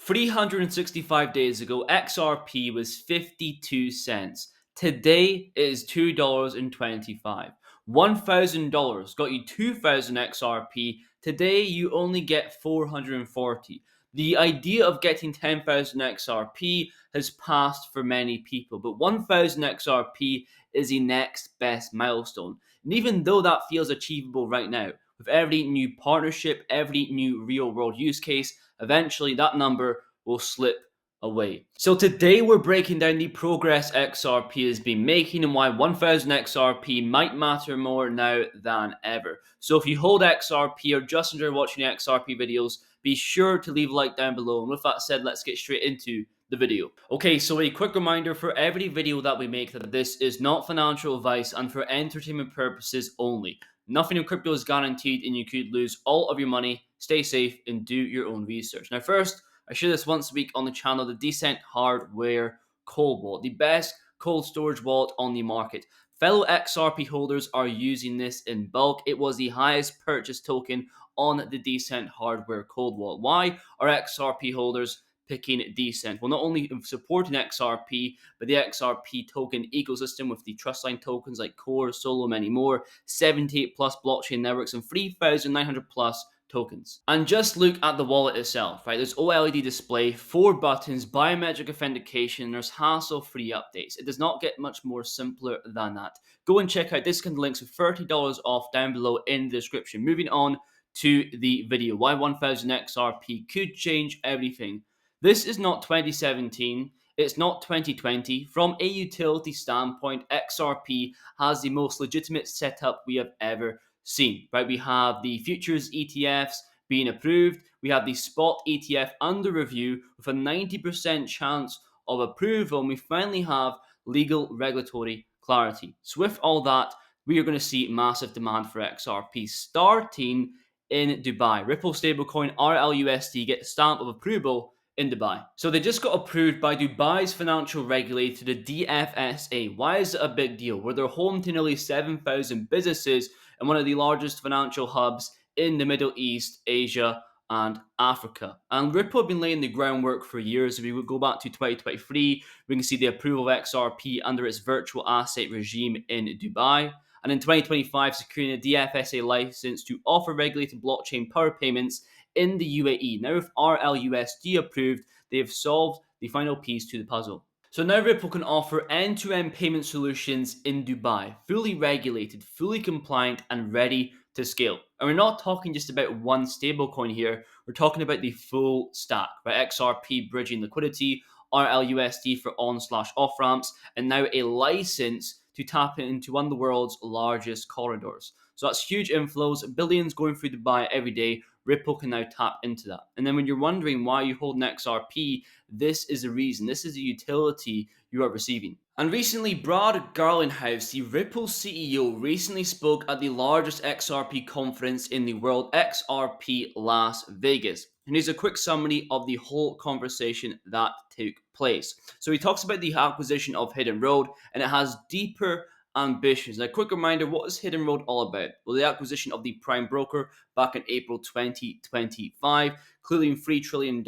365 days ago, XRP was 52 cents. Today it is $2.25. $1,000 got you 2,000 XRP. Today you only get 440. The idea of getting 10,000 XRP has passed for many people, but 1,000 XRP is the next best milestone. And even though that feels achievable right now, with every new partnership, every new real world use case, eventually that number will slip away. So today we're breaking down the progress XRP has been making and why 1000 XRP might matter more now than ever. So if you hold XRP or just enjoy watching XRP videos, be sure to leave a like down below. And with that said, let's get straight into the video. Okay, so a quick reminder for every video that we make that this is not financial advice and for entertainment purposes only. Nothing in crypto is guaranteed and you could lose all of your money. Stay safe and do your own research. Now first, I share this once a week on the channel, the Decent Hardware Cold Wallet, the best cold storage wallet on the market. Fellow XRP holders are using this in bulk. It was the highest purchase token on the Decent Hardware Cold Wallet. Why are XRP holders picking Decent? Well, not only supporting XRP, but the XRP token ecosystem with the trustline tokens like Core, Solo, many more, 78 plus blockchain networks, and 3,900 plus tokens. And just look at the wallet itself, right? There's OLED display, 4 buttons, biometric authentication, there's hassle-free updates. It does not get much more simpler than that. Go and check out discount links with $30 off down below in the description. Moving on to the video, why 1000 XRP could change everything. This is not 2017. It's not 2020. From a utility standpoint, XRP has the most legitimate setup we have ever seen, right? We have the futures ETFs being approved. We have the spot ETF under review with a 90% chance of approval. And we finally have legal regulatory clarity. So with all that, we are going to see massive demand for XRP starting in Dubai. Ripple stablecoin RLUSD get stamp of approval in Dubai. So they just got approved by Dubai's financial regulator, the DFSA. Why is it a big deal? Well, they're home to nearly 7,000 businesses and one of the largest financial hubs in the Middle East, Asia, and Africa. And Ripple have been laying the groundwork for years. If we would go back to 2023, we can see the approval of XRP under its virtual asset regime in Dubai. And in 2025, securing a DFSA license to offer regulated blockchain power payments in the UAE. Now with RLUSD approved, they have solved the final piece to the puzzle. So now Ripple can offer end-to-end payment solutions in Dubai, fully regulated, fully compliant, and ready to scale. And we're not talking just about one stablecoin here, we're talking about the full stack, right? XRP bridging liquidity, RLUSD for on/off ramps, and now a license to tap into one of the world's largest corridors. So that's huge inflows, billions going through Dubai every day. Ripple can now tap into that. And then when you're wondering why you hold an XRP, this is the reason. This is the utility you are receiving. And recently, Brad Garlinghouse, the Ripple CEO, recently spoke at the largest XRP conference in the world, XRP Las Vegas. And here's a quick summary of the whole conversation that took place. So he talks about the acquisition of Hidden Road, and it has deeper ambitions. Now, quick reminder, what is Hidden Road all about? Well, the acquisition of the prime broker back in April 2025, clearing $3 trillion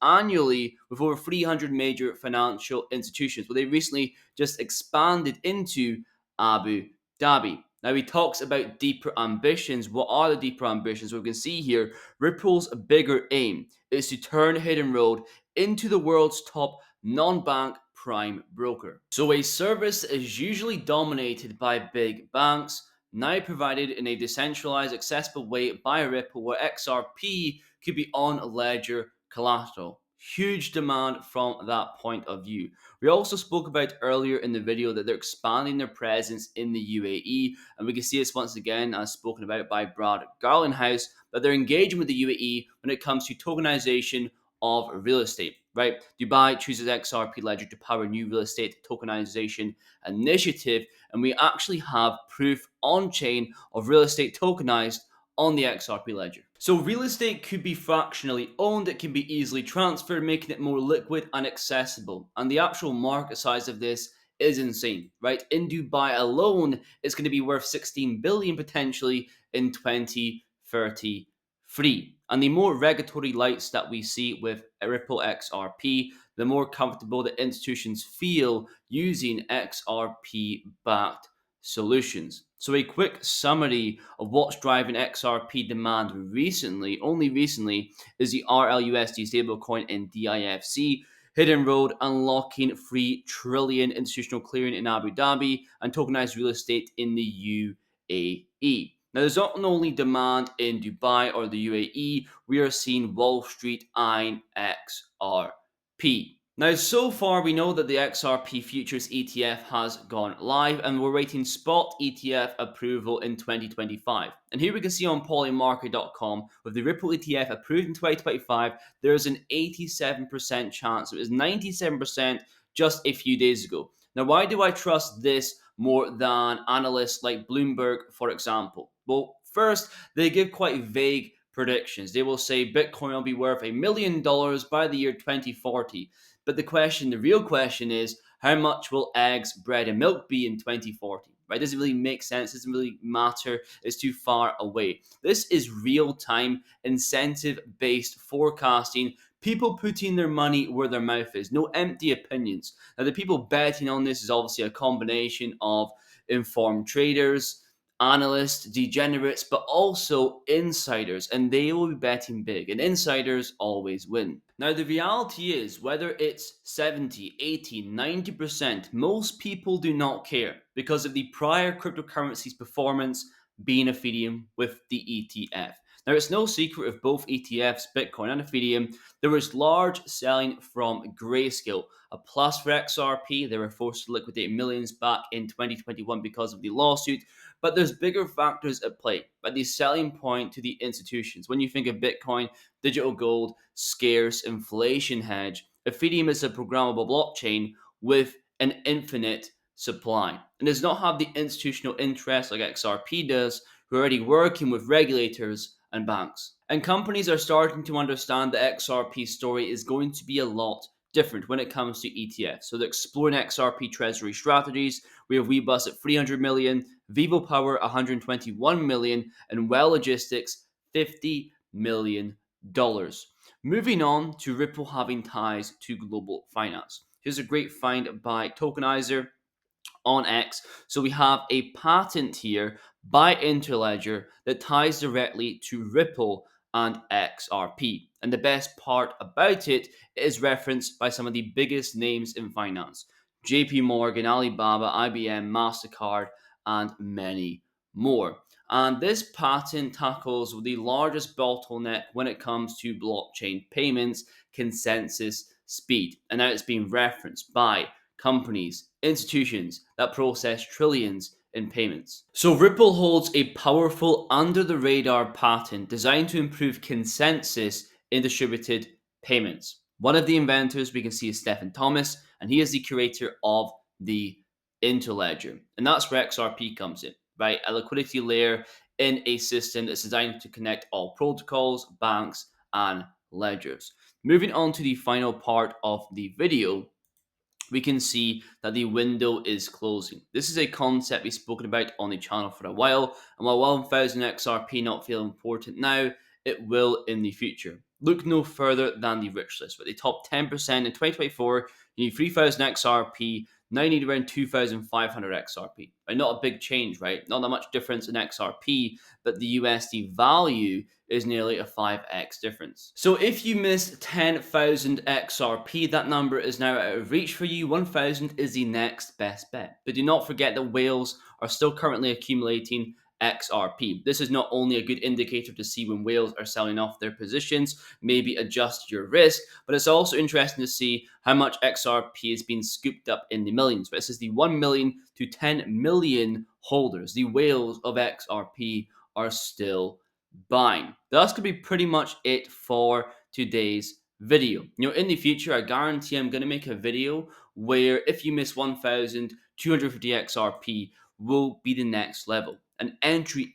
annually with over 300 major financial institutions. Well, they recently just expanded into Abu Dhabi. Now, he talks about deeper ambitions. What are the deeper ambitions? Well, we can see here, Ripple's bigger aim is to turn Hidden Road into the world's top non-bank prime broker. So a service is usually dominated by big banks, now provided in a decentralized, accessible way by Ripple, where XRP could be on ledger collateral. Huge demand from that point of view. We also spoke about earlier in the video that they're expanding their presence in the UAE, and we can see this once again as spoken about by Brad Garlinghouse, that they're engaging with the UAE when it comes to tokenization of real estate, right? Dubai chooses XRP Ledger to power new real estate tokenization initiative, and we actually have proof on-chain of real estate tokenized on the XRP Ledger. So real estate could be fractionally owned, it can be easily transferred, making it more liquid and accessible. And the actual market size of this is insane, right? In Dubai alone, it's going to be worth 16 billion potentially in 2033. And the more regulatory lights that we see with Ripple XRP, the more comfortable the institutions feel using XRP backed solutions. So, a quick summary of what's driving XRP demand only recently, is the RLUSD stablecoin in DIFC, Hidden Road unlocking 3 trillion institutional clearing in Abu Dhabi, and tokenized real estate in the UAE. Now, there's not only demand in Dubai or the UAE, we are seeing Wall Street eyeing XRP. Now, so far, we know that the XRP Futures ETF has gone live, and we're waiting spot ETF approval in 2025. And here we can see on polymarket.com, with the Ripple ETF approved in 2025, there's an 87% chance. It was 97% just a few days ago. Now, why do I trust this more than analysts like Bloomberg, for example? Well, first, they give quite vague predictions. They will say Bitcoin will be worth $1 million by the year 2040. But the real question is, how much will eggs, bread, and milk be in 2040? Right? Doesn't really make sense. Doesn't really matter. It's too far away. This is real-time, incentive-based forecasting. People putting their money where their mouth is. No empty opinions. Now, the people betting on this is obviously a combination of informed traders, analysts, degenerates, but also insiders, and they will be betting big, and insiders always win. Now, the reality is, whether it's 70, 80, 90%, most people do not care because of the prior cryptocurrency's performance being Ethereum with the ETF. Now, it's no secret of both ETFs, Bitcoin and Ethereum, there was large selling from Grayscale. A plus for XRP, they were forced to liquidate millions back in 2021 because of the lawsuit. But there's bigger factors at play, like the selling point to the institutions. When you think of Bitcoin, digital gold, scarce, inflation hedge, Ethereum is a programmable blockchain with an infinite supply and does not have the institutional interest like XRP does, who are already working with regulators and banks. And companies are starting to understand the XRP story is going to be a lot different when it comes to ETFs. So they're exploring XRP treasury strategies. We have Weebus at 300 million, Vivo Power 121 million, and Well Logistics $50 million. Moving on to Ripple having ties to global finance. Here's a great find by Tokenizer on X. So we have a patent here by Interledger that ties directly to Ripple and XRP. And the best part about it is referenced by some of the biggest names in finance: JP Morgan, Alibaba, IBM, MasterCard, and many more. And this patent tackles the largest bottleneck when it comes to blockchain payments: consensus speed. And now it's being referenced by companies, institutions that process trillions in payments. So Ripple holds a powerful under-the-radar patent designed to improve consensus in distributed payments. One of the inventors we can see is Stephen Thomas, and he is the creator of the Interledger. And that's where XRP comes in, right? A liquidity layer in a system that's designed to connect all protocols, banks, and ledgers. Moving on to the final part of the video, we can see that the window is closing. This is a concept we've spoken about on the channel for a while, and while 1000 XRP not feel important now, it will in the future. Look no further than the rich list, with the top 10% in 2024, you need 3000 XRP, now you need around 2500 XRP. Right? Not a big change, right? Not that much difference in XRP, but the USD value is nearly a 5x difference. So if you missed 10,000 XRP, that number is now out of reach for you. 1,000 is the next best bet. But do not forget that whales are still currently accumulating XRP. This is not only a good indicator to see when whales are selling off their positions, maybe adjust your risk, but it's also interesting to see how much XRP is being scooped up in the millions. This is the 1 million to 10 million holders. The whales of XRP are still buying. That's going to be pretty much it for today's video. In the future, I guarantee I'm going to make a video where if you miss 1,250 XRP will be the next level. An entry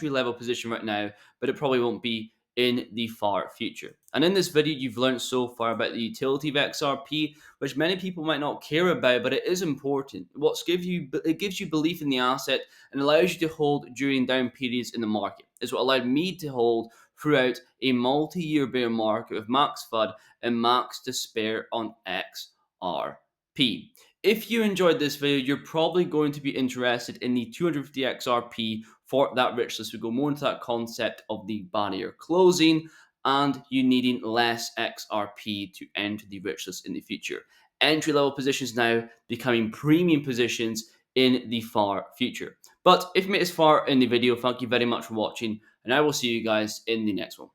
level position right now, but it probably won't be in the far future. And in this video, you've learned so far about the utility of XRP, which many people might not care about, but it is important. It gives you belief in the asset and allows you to hold during down periods in the market. It's what allowed me to hold throughout a multi-year bear market with max FUD and max despair on XRP. If you enjoyed this video, you're probably going to be interested in the 250 XRP for that rich list. We go more into that concept of the barrier closing and you needing less XRP to enter the rich list in the future. Entry level positions now becoming premium positions in the far future. But if you made this far in the video, thank you very much for watching, and I will see you guys in the next one.